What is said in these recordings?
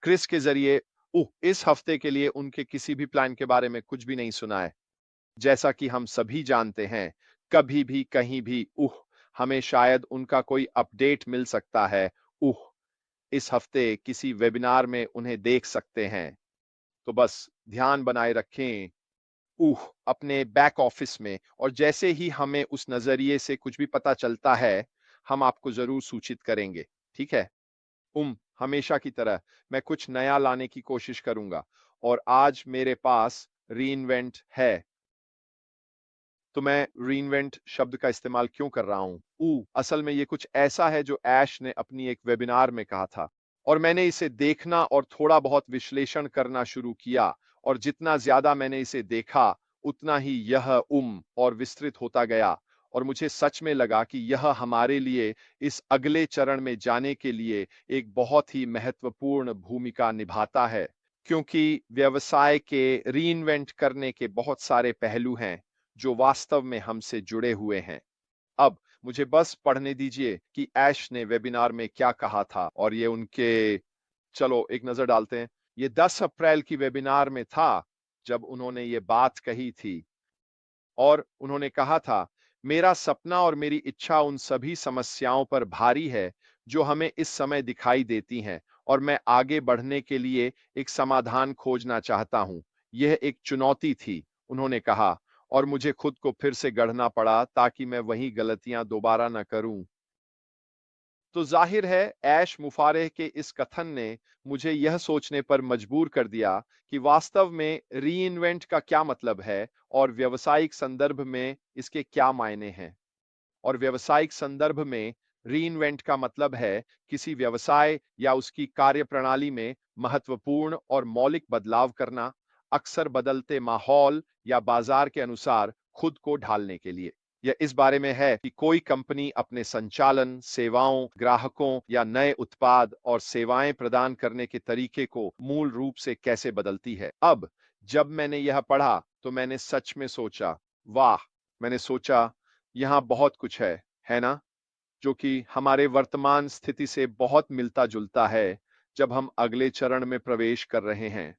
Chris के ज़रिए इस हफ्ते के लिए उनके किसी भी प्लान के बारे में कुछ भी नहीं सुना है। जैसा कि हम सभी जानते हैं, कभी भी, कहीं भी, हमें शायद उनका कोई अपडेट मिल सकता है। इस हफ्ते किसी वेबिनार में उन्हें देख सकते हैं। तो बस ध्यान बनाए रखें, अपने बैक ऑफिस में, और जैसे ही हमें उस नज़रिए से कुछ भी पता चलता है, हम आपको ज़रूर सूचित करेंगे, ठीक है? हमेशा की तरह मैं कुछ नया लाने की कोशिश करूंगा, और आज मेरे पास रीइन्वेंट है। तो मैं रीइन्वेंट शब्द का इस्तेमाल क्यों कर रहा हूं? असल में ये कुछ ऐसा है जो ऐश ने अपनी एक वेबिनार में कहा था, और मैंने इसे देखना और थोड़ा बहुत विश्लेषण करना शुरू किया, और जितना ज्यादा मैंने इसे देखा, उतना ही यह और विस्तृत होता गया, और मुझे सच में लगा कि यह हमारे लिए इस अगले चरण में जाने के लिए एक बहुत ही महत्वपूर्ण भूमिका निभाता है। क्योंकि व्यवसाय के रीइन्वेंट करने के बहुत सारे पहलू हैं जो वास्तव में हमसे जुड़े हुए हैं। अब मुझे बस पढ़ने दीजिए कि ऐश ने वेबिनार में क्या कहा था, और ये उनके, चलो एक नजर डालते हैं। ये 10 अप्रैल की वेबिनार में था जब उन्होंने ये बात कही थी, और उन्होंने कहा था, मेरा सपना और मेरी इच्छा उन सभी समस्याओं पर भारी है जो हमें इस समय दिखाई देती हैं, और मैं आगे बढ़ने के लिए एक समाधान खोजना चाहता हूं। यह एक चुनौती थी, उन्होंने कहा, और मुझे खुद को फिर से गढ़ना पड़ा ताकि मैं वही गलतियां दोबारा न करूं। तो जाहिर है, ऐश मुफारेह के इस कथन ने मुझे यह सोचने पर मजबूर कर दिया कि वास्तव में रीइन्वेंट का क्या मतलब है, और व्यावसायिक संदर्भ में इसके क्या मायने हैं। और व्यावसायिक संदर्भ में रीइन्वेंट का मतलब है किसी व्यवसाय या उसकी कार्यप्रणाली में महत्वपूर्ण और मौलिक बदलाव करना, अक्सर बदलते माहौल या बाजार के अनुसार खुद को ढालने के लिए। यह इस बारे में है कि कोई कंपनी अपने संचालन, सेवाओं, ग्राहकों या नए उत्पाद और सेवाएं प्रदान करने के तरीके को मूल रूप से कैसे बदलती है। अब जब मैंने यह पढ़ा तो मैंने सच में सोचा, वाह! मैंने सोचा, यहाँ बहुत कुछ है ना? जो कि हमारे वर्तमान स्थिति से बहुत मिलता-जुलता है जब हम अगले चरण में प्रवेश कर रहे हैं।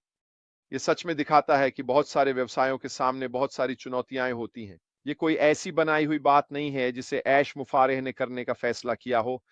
ये सच में दिखाता है कि बहुत सारे व्यवसायों के सामने बहुत सारी चुनौतियां होती हैं। ये कोई ऐसी बनाई हुई बात नहीं है जिसे ऐश मुफारेह ने करने का फैसला किया हो।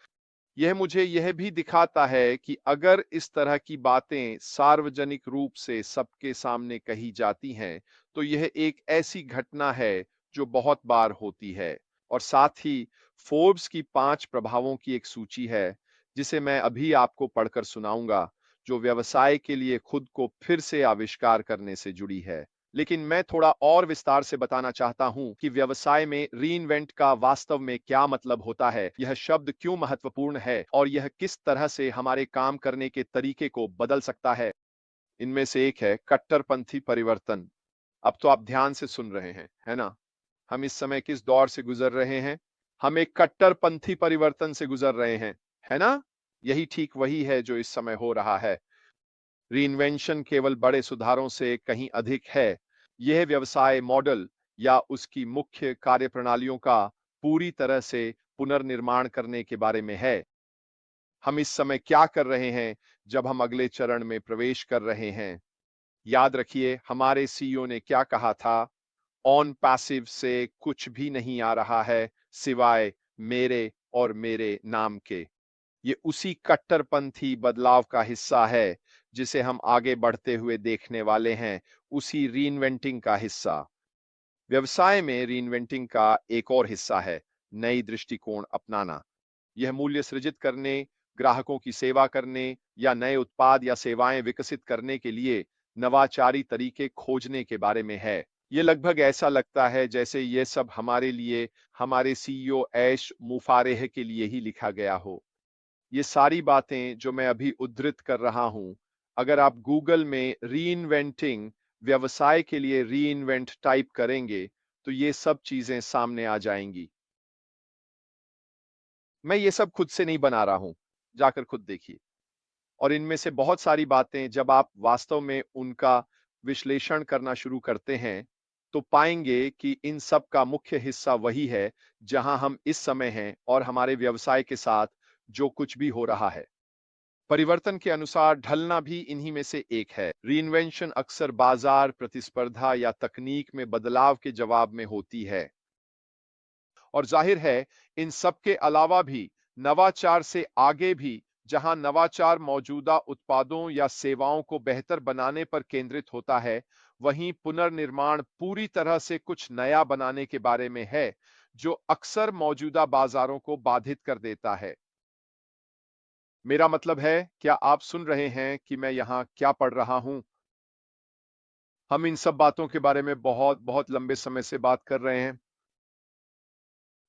यह मुझे यह भी दिखाता है कि अगर इस तरह की बातें सार्वजनिक रूप से सबके सामने कही जाती हैं, तो यह एक ऐसी घटना है जो बहुत बार होती है। और साथ ही फोर्ब्स की 5 प्रभावों की एक सूची है, जिसे मैं अभी आपको पढ़कर सुनाऊंगा, जो व्यवसाय के लिए खुद को फिर से आविष्कार करने से जुड़ी है। लेकिन मैं थोड़ा और विस्तार से बताना चाहता हूं कि व्यवसाय में रीइन्वेंट का वास्तव में क्या मतलब होता है, यह शब्द क्यों महत्वपूर्ण है, और यह किस तरह से हमारे काम करने के तरीके को बदल सकता है। इनमें से एक है कट्टरपंथी परिवर्तन। अब तो आप ध्यान से सुन रहे हैं, है ना? हम इस समय किस दौर से गुजर रहे हैं? हम एक कट्टरपंथी परिवर्तन से गुजर रहे हैं, है ना? यही ठीक वही है जो इस समय हो रहा है। रीइन्वेंशन केवल बड़े सुधारों से कहीं अधिक है। यह व्यवसाय मॉडल या उसकी मुख्य कार्यप्रणालियों का पूरी तरह से पुनर्निर्माण करने के बारे में है। हम इस समय क्या कर रहे हैं जब हम अगले चरण में प्रवेश कर रहे हैं? याद रखिए, हमारे सीईओ ने क्या कहा था, ऑन पैसिव से कुछ भी नहीं आ रहा है सिवाय मेरे और मेरे नाम के। ये उसी कट्टरपंथी बदलाव का हिस्सा है जिसे हम आगे बढ़ते हुए देखने वाले हैं, उसी रीइन्वेंटिंग का हिस्सा। व्यवसाय में रीइन्वेंटिंग का एक और हिस्सा है नई दृष्टिकोण अपनाना। यह मूल्य सृजित करने, ग्राहकों की सेवा करने या नए उत्पाद या सेवाएं विकसित करने के लिए नवाचारी तरीके खोजने के बारे में है। ये लगभग ऐसा लगता है जैसे ये सब हमारे लिए, हमारे सीईओ ऐश मुफारेह के लिए ही लिखा गया हो। ये सारी बातें जो मैं अभी उद्धृत कर रहा हूं, अगर आप गूगल में रीइन्वेंटिंग व्यवसाय के लिए रीइन्वेंट टाइप करेंगे तो ये सब चीजें सामने आ जाएंगी। मैं ये सब खुद से नहीं बना रहा हूं, जाकर खुद देखिए। और इनमें से बहुत सारी बातें जब आप वास्तव में उनका विश्लेषण करना शुरू करते हैं, तो पाएंगे कि इन सब का मुख्य हिस्सा वही है जहां हम इस समय हैं और हमारे व्यवसाय के साथ जो कुछ भी हो रहा है। परिवर्तन के अनुसार ढलना भी इन्हीं में से एक है। रीइन्वेंशन अक्सर बाजार, प्रतिस्पर्धा या तकनीक में बदलाव के जवाब में होती है। और जाहिर है, इन सब के अलावा भी नवाचार से आगे भी, जहां नवाचार मौजूदा उत्पादों या सेवाओं को बेहतर बनाने पर केंद्रित होता है, वहीं पुनर्निर्माण पूरी तरह से कुछ नया बनाने के बारे में है, जो अक्सर मौजूदा बाजारों को बाधित कर देता है। मेरा मतलब है, क्या आप सुन रहे हैं कि मैं यहां क्या पढ़ रहा हूं? हम इन सब बातों के बारे में बहुत बहुत लंबे समय से बात कर रहे हैं।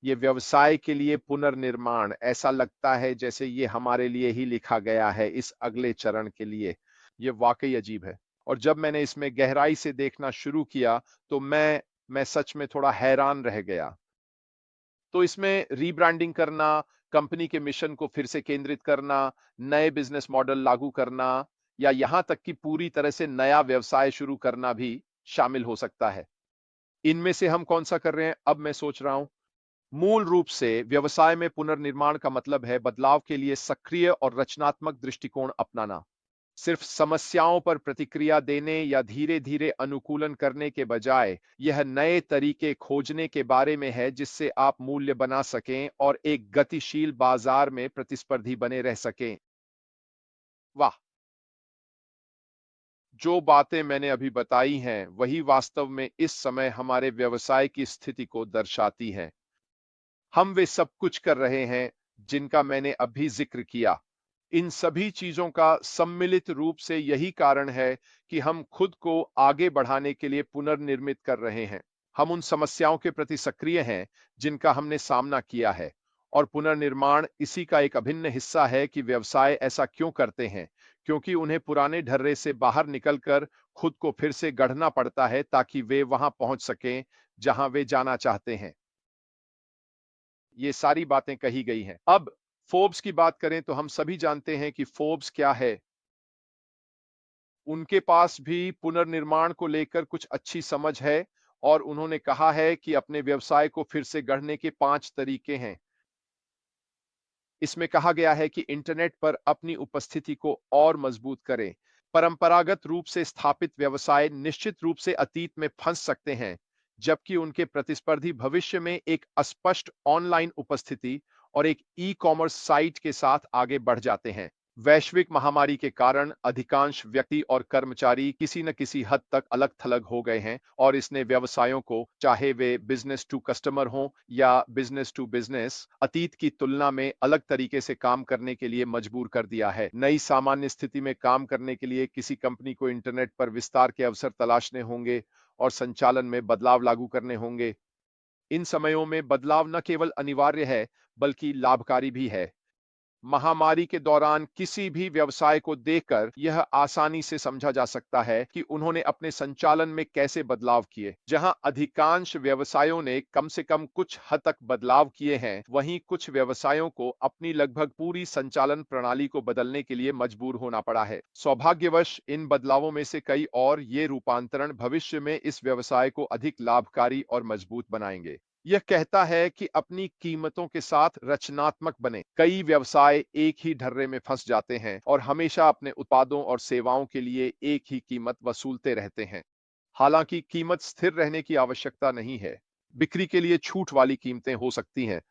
ये व्यवसाय के लिए पुनर्निर्माण ऐसा लगता है जैसे ये हमारे लिए ही लिखा गया है इस अगले चरण के लिए। ये वाकई अजीब है। और जब मैंने इसमें गहराई से देखना शुरू किया तो मैं सच में थोड़ा हैरान रह गया। तो इसमें रीब्रांडिंग करना, कंपनी के मिशन को फिर से केंद्रित करना, नए बिजनेस मॉडल लागू करना या यहां तक कि पूरी तरह से नया व्यवसाय शुरू करना भी शामिल हो सकता है। इनमें से हम कौन सा कर रहे हैं, अब मैं सोच रहा हूं। मूल रूप से व्यवसाय में पुनर्निर्माण का मतलब है बदलाव के लिए सक्रिय और रचनात्मक दृष्टिकोण अपनाना। सिर्फ समस्याओं पर प्रतिक्रिया देने या धीरे धीरे अनुकूलन करने के बजाय यह नए तरीके खोजने के बारे में है जिससे आप मूल्य बना सकें और एक गतिशील बाजार में प्रतिस्पर्धी बने रह सकें। वाह! जो बातें मैंने अभी बताई हैं वही वास्तव में इस समय हमारे व्यवसाय की स्थिति को दर्शाती हैं। हम वे सब कुछ कर रहे हैं जिनका मैंने अभी जिक्र किया। इन सभी चीजों का सम्मिलित रूप से यही कारण है कि हम खुद को आगे बढ़ाने के लिए पुनर्निर्मित कर रहे हैं। हम उन समस्याओं के प्रति सक्रिय हैं जिनका हमने सामना किया है। और पुनर्निर्माण इसी का एक अभिन्न हिस्सा है कि व्यवसाय ऐसा क्यों करते हैं, क्योंकि उन्हें पुराने ढर्रे से बाहर निकलकर खुद को फिर से गढ़ना पड़ता है ताकि वे वहां पहुंच सकें जहां वे जाना चाहते हैं। ये सारी बातें कही गई हैं। अब फोर्ब्स की बात करें तो हम सभी जानते हैं कि फोर्ब्स क्या है। उनके पास भी पुनर्निर्माण को लेकर कुछ अच्छी समझ है और उन्होंने कहा है कि अपने व्यवसाय को फिर से गढ़ने के 5 तरीके हैं। इसमें कहा गया है कि इंटरनेट पर अपनी उपस्थिति को और मजबूत करें। परंपरागत रूप से स्थापित व्यवसाय निश्चित रूप से अतीत में फंस सकते हैं, जबकि उनके प्रतिस्पर्धी भविष्य में एक अस्पष्ट ऑनलाइन उपस्थिति और एक ई-कॉमर्स साइट के साथ आगे बढ़ जाते हैं। वैश्विक महामारी के कारण अधिकांश व्यक्ति और कर्मचारी किसी न किसी हद तक अलग-थलग हो गए हैं और इसने व्यवसायों को, चाहे वे बिजनेस टू कस्टमर हों या बिजनेस टू बिजनेस, अतीत की तुलना में अलग तरीके से काम करने के लिए मजबूर कर दिया है। नई सामान्य स्थिति में काम करने के लिए किसी कंपनी को इंटरनेट पर विस्तार के अवसर तलाशने होंगे और संचालन में बदलाव लागू करने होंगे। इन समयों में बदलाव न केवल अनिवार्य है, बल्कि लाभकारी भी है। महामारी के दौरान किसी भी व्यवसाय को देखकर यह आसानी से समझा जा सकता है कि उन्होंने अपने संचालन में कैसे बदलाव किए। जहां अधिकांश व्यवसायों ने कम से कम कुछ हद तक बदलाव किए हैं, वहीं कुछ व्यवसायों को अपनी लगभग पूरी संचालन प्रणाली को बदलने के लिए मजबूर होना पड़ा है। सौभाग्यवश इन बदलावों में से कई और ये रूपांतरण भविष्य में इस व्यवसाय को अधिक लाभकारी और मजबूत बनाएंगे। यह कहता है कि अपनी कीमतों के साथ रचनात्मक बने। कई व्यवसाय एक ही ढर्रे में फंस जाते हैं और हमेशा अपने उत्पादों और सेवाओं के लिए एक ही कीमत वसूलते रहते हैं। हालांकि कीमत स्थिर रहने की आवश्यकता नहीं है। बिक्री के लिए छूट वाली कीमतें हो सकती हैं।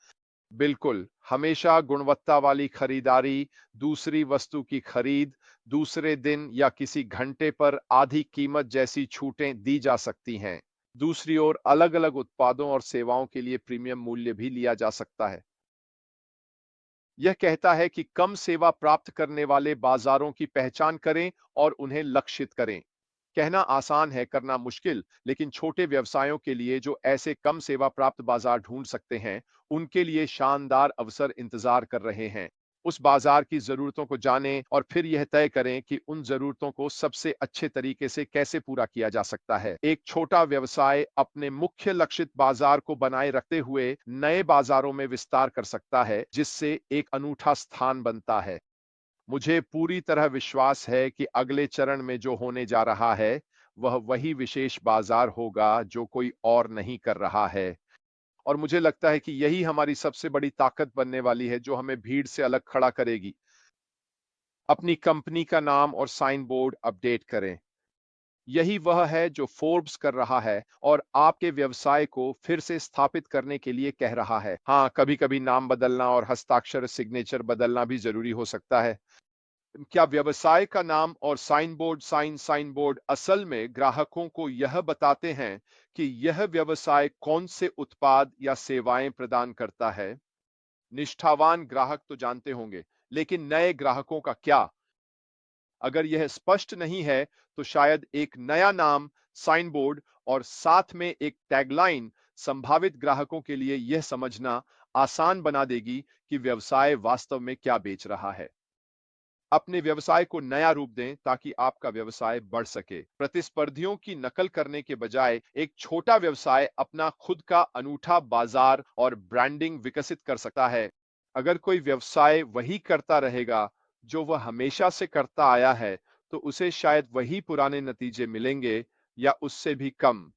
बिल्कुल, हमेशा गुणवत्ता वाली खरीदारी, दूसरी वस्तु की खरीद, दूसरे दिन या किसी घंटे पर आधी कीमत जैसी छूटें दी जा सकती हैं। दूसरी ओर अलग-अलग उत्पादों और सेवाओं के लिए प्रीमियम मूल्य भी लिया जा सकता है। यह कहता है कि कम सेवा प्राप्त करने वाले बाजारों की पहचान करें और उन्हें लक्षित करें। कहना आसान है, करना मुश्किल, लेकिन छोटे व्यवसायों के लिए जो ऐसे कम सेवा प्राप्त बाजार ढूंढ सकते हैं, उनके लिए शानदार अवसर इंतजार कर रहे हैं। उस बाजार की जरूरतों को जानें और फिर यह तय करें कि उन जरूरतों को सबसे अच्छे तरीके से कैसे पूरा किया जा सकता है। एक छोटा व्यवसाय अपने मुख्य लक्षित बाजार को बनाए रखते हुए नए बाजारों में विस्तार कर सकता है, जिससे एक अनूठा स्थान बनता है। मुझे पूरी तरह विश्वास है कि अगले चरण में जो होने जा रहा है, वह वही विशेष बाजार होगा जो कोई और नहीं कर रहा है। और मुझे लगता है कि यही हमारी सबसे बड़ी ताकत बनने वाली है, जो हमें भीड़ से अलग खड़ा करेगी। अपनी कंपनी का नाम और साइन बोर्ड अपडेट करें। यही वह है जो फोर्ब्स कर रहा है और आपके व्यवसाय को फिर से स्थापित करने के लिए कह रहा है। हाँ, कभी-कभी नाम बदलना और हस्ताक्षर सिग्नेचर बदलना भी जरूरी हो सकता है। क्या व्यवसाय का नाम और साइन बोर्ड असल में ग्राहकों को यह बताते हैं कि यह व्यवसाय कौन से उत्पाद या सेवाएं प्रदान करता है? निष्ठावान ग्राहक तो जानते होंगे, लेकिन नए ग्राहकों का क्या? अगर यह स्पष्ट नहीं है, तो शायद एक नया नाम, साइन बोर्ड और साथ में एक टैगलाइन संभावित ग्राहकों के लिए यह समझना आसान बना देगी कि व्यवसाय वास्तव में क्या बेच रहा है। अपने व्यवसाय को नया रूप दें ताकि आपका व्यवसाय बढ़ सके। प्रतिस्पर्धियों की नकल करने के बजाय एक छोटा व्यवसाय अपना खुद का अनूठा बाजार और ब्रांडिंग विकसित कर सकता है। अगर कोई व्यवसाय वही करता रहेगा जो वह हमेशा से करता आया है, तो उसे शायद वही पुराने नतीजे मिलेंगे या उससे भी कम।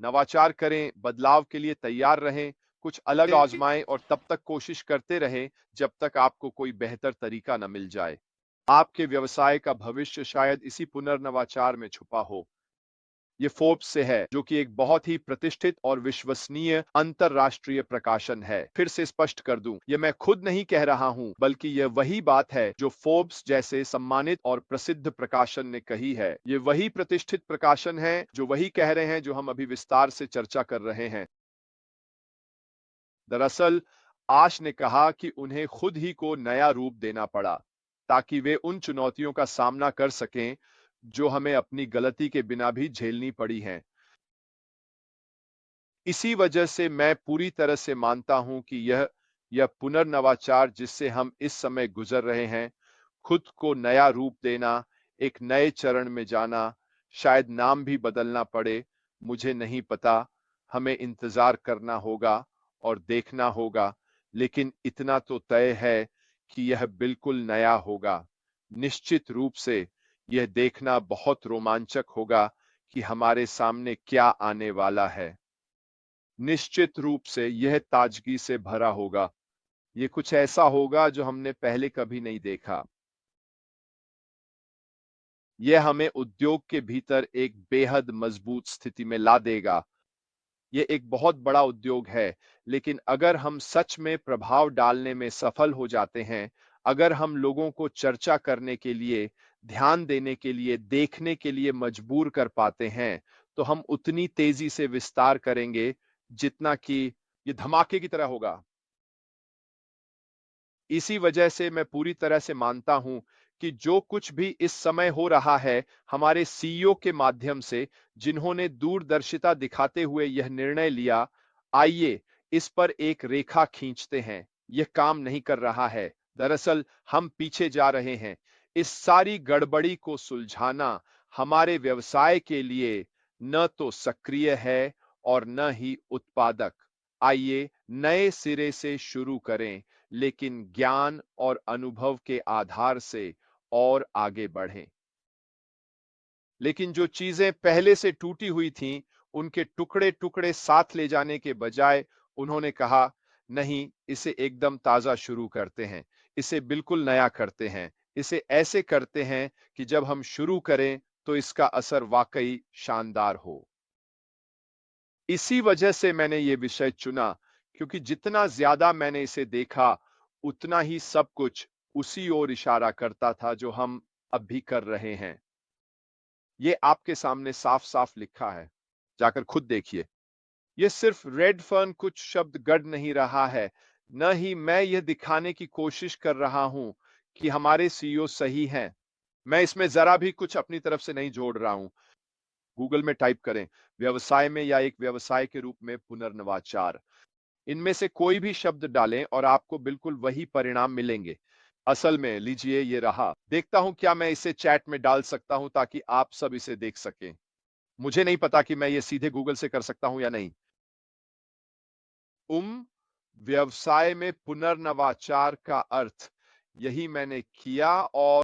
नवाचार करें, बदलाव के लिए तैयार रहें, कुछ अलग आजमाएं और तब तक कोशिश करते रहें जब तक आपको कोई बेहतर तरीका न मिल जाए। आपके व्यवसाय का भविष्य शायद इसी पुनर्नवाचार में छुपा हो। ये फोर्ब्स से है, जो कि एक बहुत ही प्रतिष्ठित और विश्वसनीय अंतरराष्ट्रीय प्रकाशन है। फिर से स्पष्ट कर दूं, ये मैं खुद नहीं कह रहा हूं, बल्कि यह वही बात है जो फोर्ब्स जैसे सम्मानित और प्रसिद्ध प्रकाशन ने कही है। ये वही प्रतिष्ठित प्रकाशन है जो वही कह रहे हैं जो हम अभी विस्तार से चर्चा कर रहे हैं। दरअसल आश ने कहा कि उन्हें खुद ही को नया रूप देना पड़ा ताकि वे उन चुनौतियों का सामना कर सकें जो हमें अपनी गलती के बिना भी झेलनी पड़ी हैं। इसी वजह से मैं पूरी तरह से मानता हूं कि यह पुनर्नवाचार जिससे हम इस समय गुजर रहे हैं, खुद को नया रूप देना, एक नए चरण में जाना, शायद नाम भी बदलना पड़े, मुझे नहीं पता। हमें इंतजार करना होगा और देखना होगा, लेकिन इतना तो तय है कि यह बिल्कुल नया होगा। निश्चित रूप से यह देखना बहुत रोमांचक होगा कि हमारे सामने क्या आने वाला है। निश्चित रूप से यह ताजगी से भरा होगा। ये कुछ ऐसा होगा जो हमने पहले कभी नहीं देखा। यह हमें उद्योग के भीतर एक बेहद मजबूत स्थिति में ला देगा। ये एक बहुत बड़ा उद्योग है, लेकिन अगर हम सच में प्रभाव डालने में सफल हो जाते हैं, अगर हम लोगों को चर्चा करने के लिए, ध्यान देने के लिए, देखने के लिए मजबूर कर पाते हैं, तो हम उतनी तेजी से विस्तार करेंगे जितना कि ये धमाके की तरह होगा। इसी वजह से मैं पूरी तरह से मानता हूं कि जो कुछ भी इस समय हो रहा है, हमारे सीईओ के माध्यम से, जिन्होंने दूरदर्शिता दिखाते हुए यह निर्णय लिया, आइए इस पर एक रेखा खींचते हैं। यह काम नहीं कर रहा है। दरअसल हम पीछे जा रहे हैं। इस सारी गड़बड़ी को सुलझाना हमारे व्यवसाय के लिए न तो सक्रिय है और न ही उत्पादक। आइए नए सिरे से शुरू करें, लेकिन ज्ञान और अनुभव के आधार से और आगे बढ़ें। लेकिन जो चीजें पहले से टूटी हुई थीं, उनके टुकड़े-टुकड़े साथ ले जाने के बजाय उन्होंने कहा, नहीं, इसे एकदम ताजा शुरू करते हैं, इसे बिल्कुल नया करते हैं, इसे ऐसे करते हैं कि जब हम शुरू करें तो इसका असर वाकई शानदार हो। इसी वजह से मैंने ये विषय चुना, क्योंकि जितना ज्यादा मैंने इसे देखा, उतना ही सब कुछ उसी ओर इशारा करता था जो हम अब भी कर रहे हैं। ये आपके सामने साफ-साफ लिखा है। जाकर खुद देखिए। ये सिर्फ रेड फर्न कुछ शब्द गढ़ नहीं रहा है, न ही मैं यह दिखाने की कोशिश कर रहा हूं कि हमारे सीईओ सही हैं। मैं इसमें जरा भी कुछ अपनी तरफ से नहीं जोड़ रहा हूं। गूगल में टाइप करें, व्यवसाय में या एक व्यवसाय के रूप में पुनर्नवाचार। इनमें से कोई भी शब्द डालें और आपको बिल्कुल वही परिणाम मिलेंगे। असल में लीजिए ये रहा। देखता हूं क्या मैं इसे चैट में डाल सकता हूं ताकि आप सब इसे देख सकें। मुझे नहीं पता कि मैं ये सीधे गूगल से कर सकता हूं या नहीं। उम व्यवसाय में पुनर्नवाचार का अर्थ, यही मैंने किया और